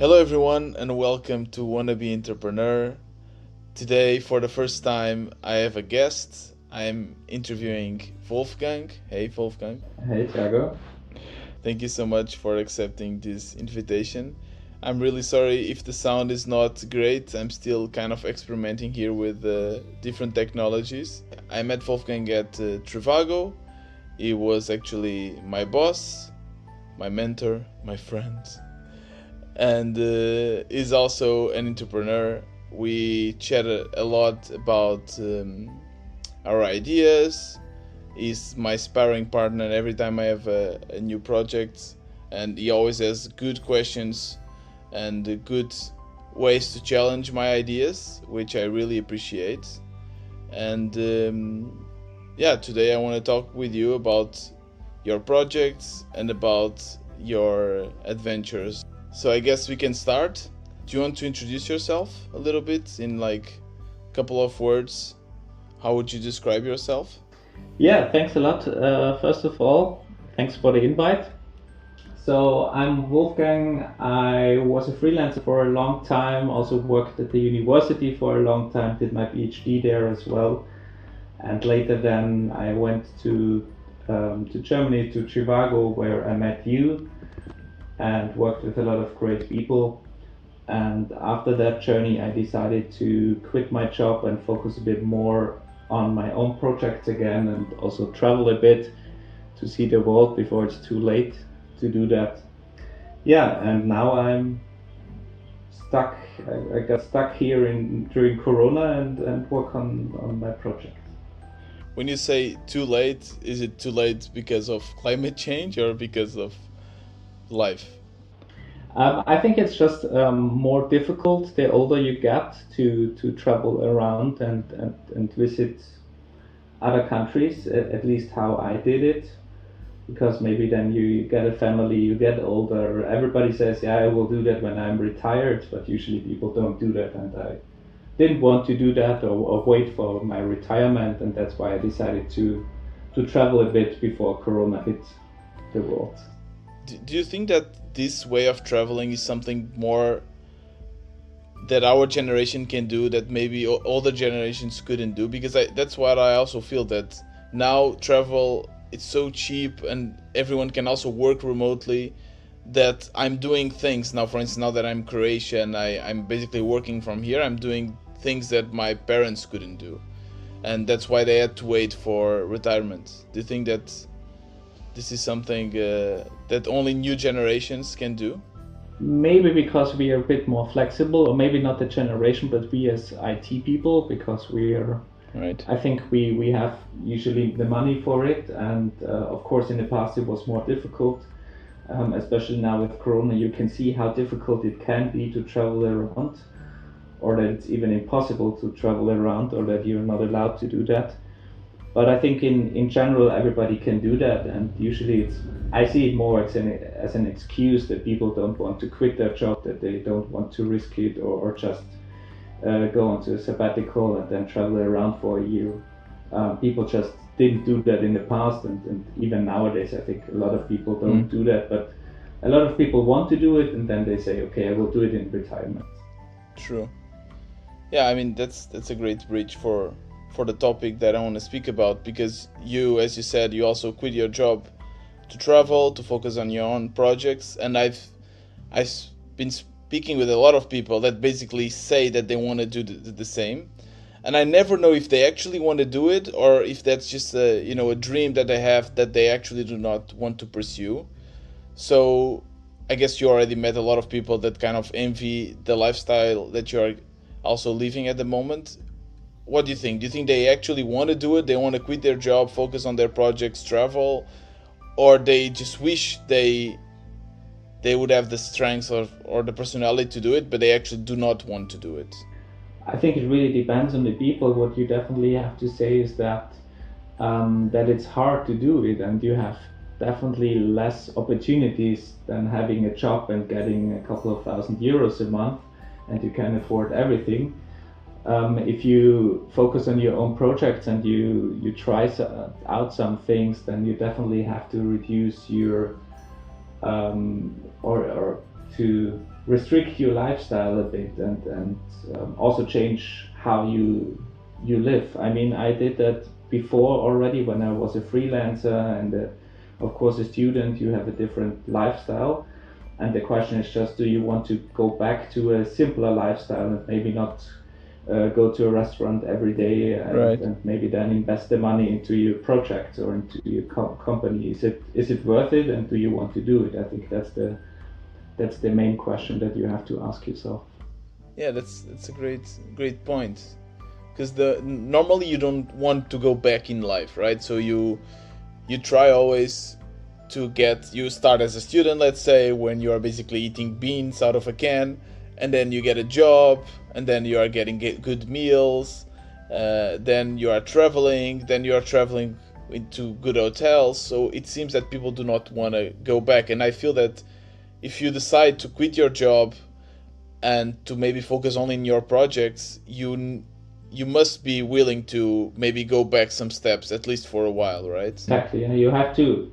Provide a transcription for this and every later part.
Hello, everyone, and welcome to Wannabe Entrepreneur. Today, for the first time, I have a guest. I'm interviewing Wolfgang. Hey, Wolfgang. Hey, Thiago. Thank you so much for accepting this invitation. I'm really sorry if the sound is not great. I'm still kind of experimenting here with different technologies. I met Wolfgang at Trivago. He was actually my boss, my mentor, my friend, and is also an entrepreneur. We chatted a lot about our ideas. He's my sparring partner every time I have a new project, and he always has good questions and good ways to challenge my ideas, which I really appreciate. And today I want to talk with you about your projects and about your adventures. So I guess we can start. Do you want to introduce yourself a little bit in like a couple of words? How would you describe yourself? Yeah, thanks a lot. First of all, thanks for the invite. So I'm Wolfgang. I was a freelancer for a long time, also worked at the university for a long time, did my PhD there as well. And later then I went to Germany, to Trivago, where I met you and worked with a lot of great people. And after that journey, I decided to quit my job and focus a bit more on my own projects again, and also travel a bit to see the world before it's too late to do that. Yeah, and now I'm stuck. I got stuck here during Corona and work on my project. When you say too late, is it too late because of climate change or because of life? I think it's just more difficult the older you get to travel around and visit other countries, at least how I did it. Because maybe then you get a family, you get older. Everybody says, yeah, I will do that when I'm retired, but usually people don't do that. And I didn't want to do that or wait for my retirement. And that's why I decided to travel a bit before Corona hit the world. Do you think that this way of traveling is something more that our generation can do that maybe older generations couldn't do? Because that's what I also feel, that now travel, it's so cheap and everyone can also work remotely, that I'm doing things now. For instance, now that I'm Croatian, I'm basically working from here. I'm doing things that my parents couldn't do, and that's why they had to wait for retirement. Do you think that this is something that only new generations can do? Maybe because we are a bit more flexible, or maybe not the generation, but we as IT people, because we are, Right. I think we have usually the money for it. And of course, in the past, it was more difficult, especially now with Corona. You can see how difficult it can be to travel around, or that it's even impossible to travel around, or that you're not allowed to do that. But I think in general everybody can do that, and usually I see it more as an excuse that people don't want to quit their job, that they don't want to risk it, or just go onto a sabbatical and then travel around for a year. People just didn't do that in the past, and even nowadays I think a lot of people don't do that, but a lot of people want to do it and then they say, okay, I will do it in retirement. True. Yeah, I mean that's a great bridge for the topic that I want to speak about, because you, as you said, you also quit your job to travel, to focus on your own projects. And I've been speaking with a lot of people that basically say that they want to do the same, and I never know if they actually want to do it or if that's just a dream that they have that they actually do not want to pursue. So I guess you already met a lot of people that kind of envy the lifestyle that you're also living at the moment. What do you think? Do you think they actually want to do it? They want to quit their job, focus on their projects, travel, or they just wish they would have the strength or the personality to do it, but they actually do not want to do it? I think it really depends on the people. What you definitely have to say is that it's hard to do it, and you have definitely less opportunities than having a job and getting a couple of €1,000 a month, and you can afford everything. If you focus on your own projects and you try out some things, then you definitely have to reduce your or to restrict your lifestyle a bit and also change how you live. I mean, I did that before already when I was a freelancer and of course a student. You have a different lifestyle, and the question is just, do you want to go back to a simpler lifestyle and maybe not go to a restaurant every day and maybe then invest the money into your project or into your company? Is it worth it, and do you want to do it? I think that's the main question that you have to ask yourself. Yeah, that's a great point, because the normally you don't want to go back in life, right? So you try always to you start as a student, let's say, when you are basically eating beans out of a can, and then you get a job, and then you are getting good meals, then you are traveling into good hotels. So it seems that people do not want to go back, and I feel that if you decide to quit your job and to maybe focus only in your projects, you must be willing to maybe go back some steps, at least for a while, right? Exactly, and you have to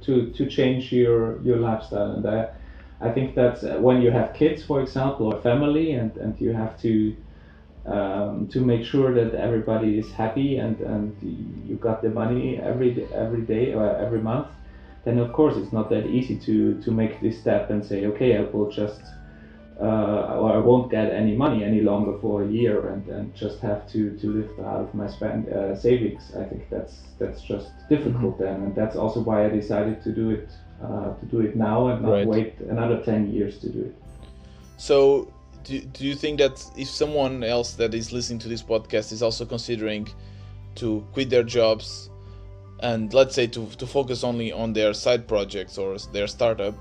change your lifestyle, and I think that when you have kids, for example, or family, and you have to make sure that everybody is happy and you got the money every day or every month, then of course it's not that easy to make this step and say, okay, I will just or I won't get any money any longer for a year and just have to live out of my savings. I think that's just difficult then, and that's also why I decided to do it now and not wait another 10 years to do it. So do you think that if someone else that is listening to this podcast is also considering to quit their jobs and, let's say, to focus only on their side projects or their startup,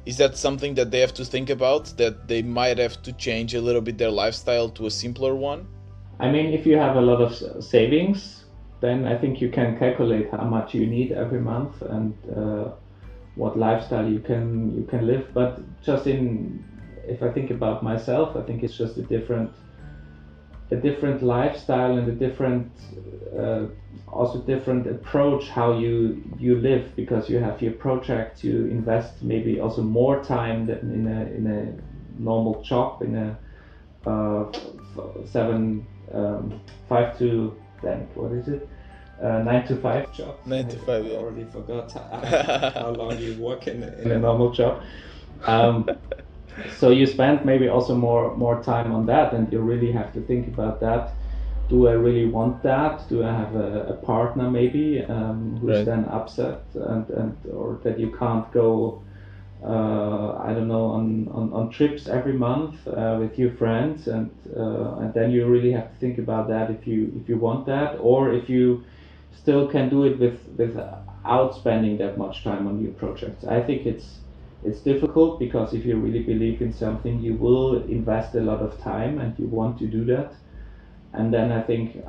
is that something that they have to think about, that they might have to change a little bit their lifestyle to a simpler one? I mean, if you have a lot of savings, then I think you can calculate how much you need every month and what lifestyle you can live. But just if I think about myself, I think it's just a different lifestyle and a different also different approach how you live, because you have your project, you invest maybe also more time than in a normal job, in a 9 to 5 job. 9 to 5, yeah. I already forgot how long you work in a normal job. So you spend maybe also more time on that, and you really have to think about that. Do I really want that? Do I have a partner maybe who's then upset and or that you can't go I don't know on trips every month with your friends, and then you really have to think about that if you want that, or if you still can do it without spending that much time on your projects. I think it's difficult, because if you really believe in something, you will invest a lot of time and you want to do that. And then I think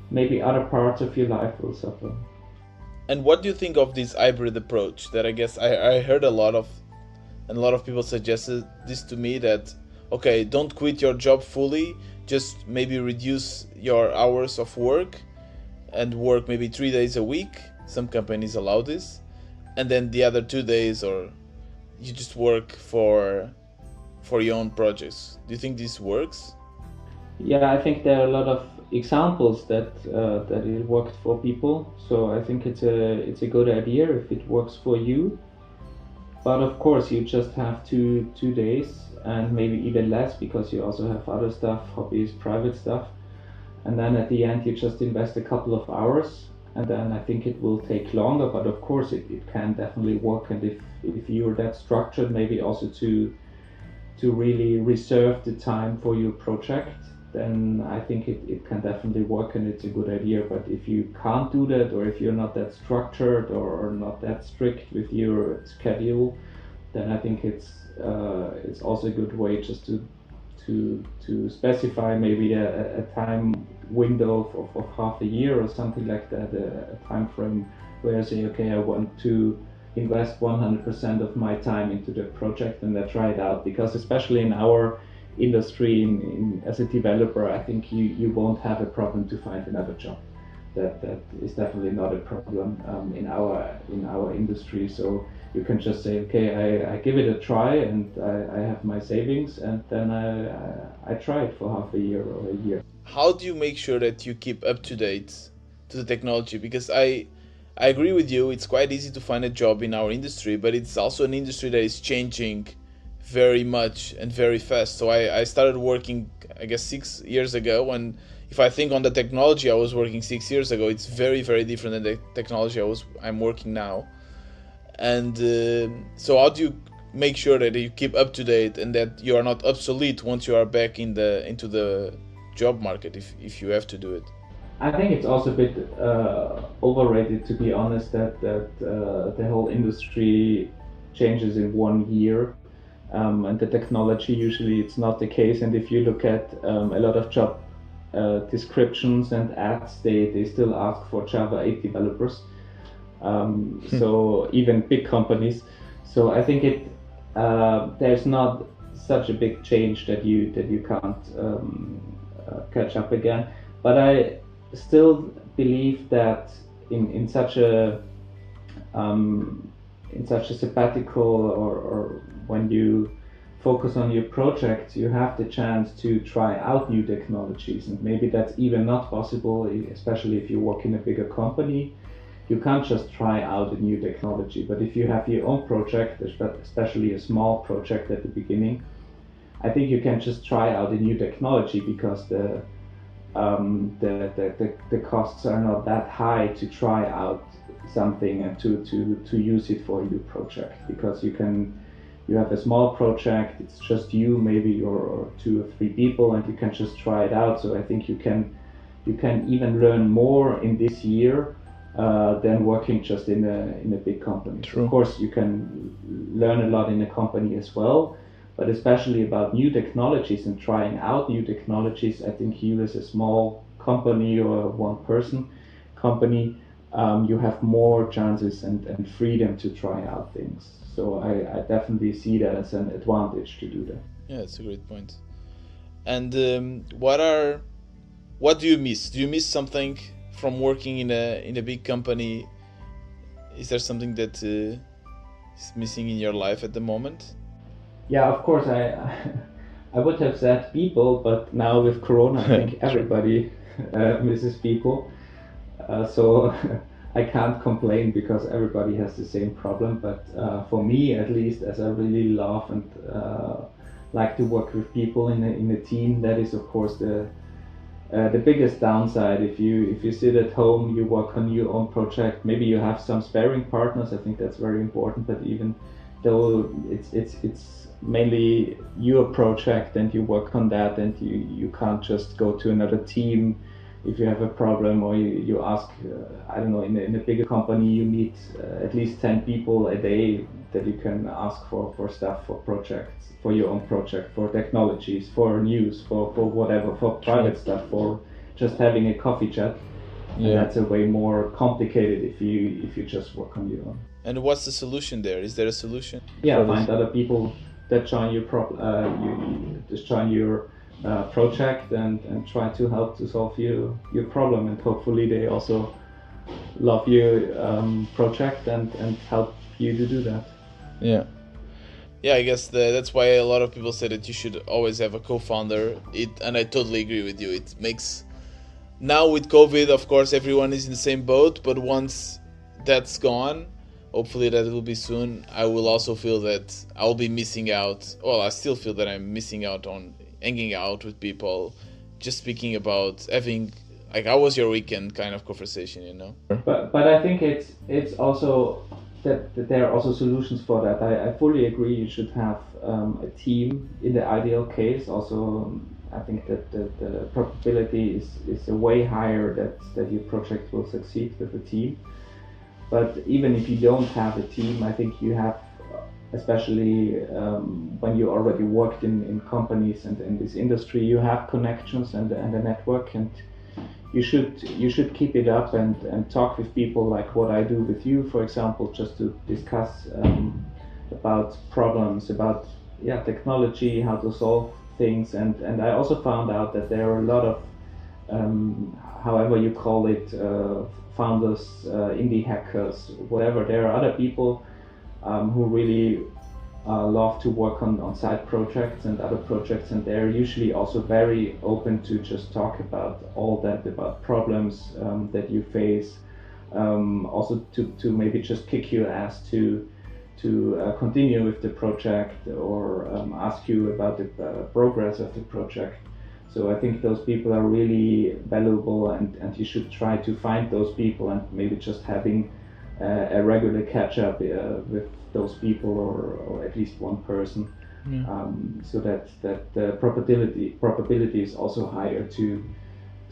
maybe other parts of your life will suffer. And what do you think of this hybrid approach that I guess I heard a lot of people suggested this to me, that, okay, don't quit your job fully, just maybe reduce your hours of work and work maybe 3 days a week. Some companies allow this. And then the other 2 days, or you just work for your own projects. Do you think this works? Yeah, I think there are a lot of examples that it worked for people. So I think it's a good idea if it works for you. But of course, you just have 2 days, and maybe even less, because you also have other stuff, hobbies, private stuff. And then at the end, you just invest a couple of hours, and then I think it will take longer. But of course, it can definitely work. And if you're that structured, maybe also to really reserve the time for your project, then I think it can definitely work, and it's a good idea. But if you can't do that, or if you're not that structured or not that strict with your schedule, then I think it's also a good way just to specify maybe a time window of half a year or something like that, a time frame where I say, okay, I want to invest 100% of my time into the project and then try it out. Because especially in our industry, as a developer, I think you won't have a problem to find another job. That is definitely not a problem in our industry. So You can just say, okay, I give it a try, and I have my savings, and then I try it for half a year or a year. How do you make sure that you keep up to date to the technology? Because I agree with you, it's quite easy to find a job in our industry, but it's also an industry that is changing very much and very fast. So I started working, I guess, 6 years ago, and if I think on the technology I was working 6 years ago, it's very, very different than the technology I'm working now. And so how do you make sure that you keep up to date and that you are not obsolete once you are back into the job market, if you have to do it? I think it's also a bit overrated, to be honest, that the whole industry changes in 1 year, and the technology usually it's not the case. And if you look at a lot of job descriptions and ads, they still ask for Java 8 developers. So even big companies. So I think there's not such a big change that you can't catch up again. But I still believe that in such a sabbatical, or when you focus on your project, you have the chance to try out new technologies, and maybe that's even not possible, especially if you work in a bigger company. You can't just try out a new technology, but if you have your own project, especially a small project at the beginning, I think you can just try out a new technology, because the costs are not that high to try out something and to use it for your project, because you have a small project, it's just you maybe, or 2 or 3 people, and you can just try it out. So I think you can even learn more in this year than working just in a big company. True. Of course, you can learn a lot in a company as well, but especially about new technologies and trying out new technologies, I think you as a small company or one-person company, you have more chances and freedom to try out things. So I definitely see that as an advantage to do that. Yeah, it's a great point. And what do you miss? Do you miss something from working in a big company? Is there something that is missing in your life at the moment? Yeah, of course, I would have said people, but now with Corona, I think everybody misses people. So I can't complain, because everybody has the same problem. But for me, at least, as I really love and like to work with people in a team, that is of course the biggest downside. If you sit at home, you work on your own project. Maybe you have some sparring partners. I think that's very important. But even though it's mainly your project and you work on that, and you can't just go to another team if you have a problem, or you ask, I don't know, in a bigger company you meet at least 10 people a day that you can ask for stuff, for projects, for your own project, for technologies, for news, for whatever, for private stuff, for just having a coffee chat. And that's a way more complicated if you just work on your own. And what's the solution there? Is there a solution? Yeah, find other people that join your you just join your project, and try to help to solve your problem, and hopefully they also love your project and help you to do that. Yeah, I guess that's why a lot of people say that you should always have a co-founder. And I totally agree with you. It makes, now with COVID, of course, everyone is in the same boat, but once that's gone, hopefully that will be soon, I will also feel that I'll be missing out. Well, I still feel that I'm missing out on hanging out with people, just speaking about having, like, how was your weekend kind of conversation, you know? But I think it's also that there are also solutions for that. I fully agree. You should have a team in the ideal case. Also, I think that the probability is a way higher that your project will succeed with a team. But even if you don't have a team, I think you have, especially when you already worked in companies and in this industry, you have connections and a network, and you should keep it up and talk with people, like what I do with you, for example, just to discuss about problems, about technology, how to solve things. And I also found out that there are a lot of however you call it, founders, indie hackers, whatever. There are other people who really love to work on side projects and other projects, and they're usually also very open to just talk about all that, about problems that you face, also to maybe just kick your ass to continue with the project, or ask you about the progress of the project. So I think those people are really valuable, and you should try to find those people, and maybe just having a regular catch up with those people, or at least one person, so that the probability is also higher to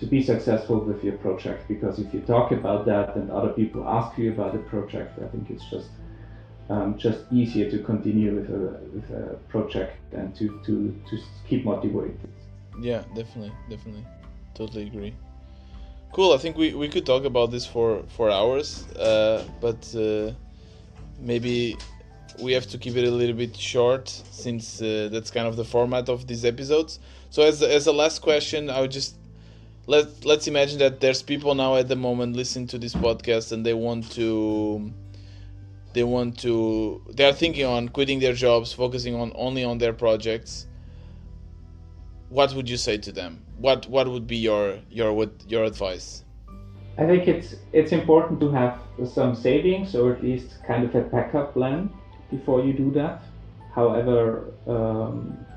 be successful with your project. Because if you talk about that and other people ask you about the project, I think it's just easier to continue with a project and to keep motivated. Yeah, definitely, totally agree. Cool. I think we could talk about this for hours, but maybe we have to keep it a little bit short, since that's kind of the format of these episodes. So as a last question, I would just let's imagine that there's people now at the moment listening to this podcast, and they are thinking on quitting their jobs, focusing only on their projects. What would you say to them? What would be your advice? I think it's important to have some savings, or at least kind of a backup plan before you do that. However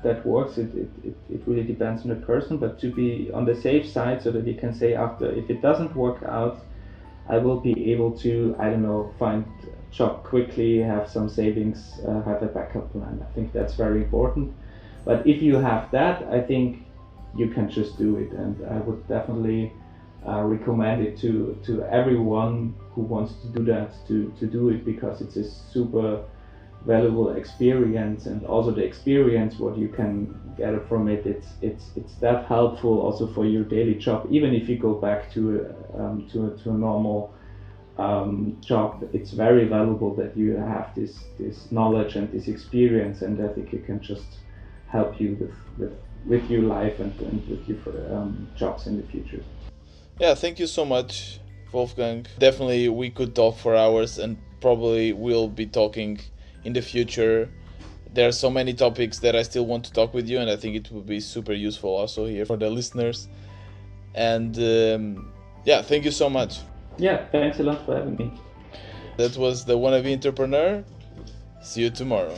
that works, it really depends on the person, but to be on the safe side, so that you can say, after, if it doesn't work out, I will be able to, I don't know, find a job quickly, have some savings, have a backup plan. I think that's very important. But if you have that, I think you can just do it, and I would definitely recommend it to everyone who wants to do that, to do it, because it's a super valuable experience, and also the experience what you can get from it, it's that helpful also for your daily job. Even if you go back to a normal job, it's very valuable that you have this knowledge and this experience, and I think it can just help you with your life and with your jobs in the future. Yeah, thank you so much, Wolfgang. Definitely we could talk for hours, and probably we'll be talking in the future. There are so many topics that I still want to talk with you, and I think it would be super useful also here for the listeners. And yeah, thank you so much. Yeah, thanks a lot for having me. That was the Wannabe Entrepreneur. See you tomorrow.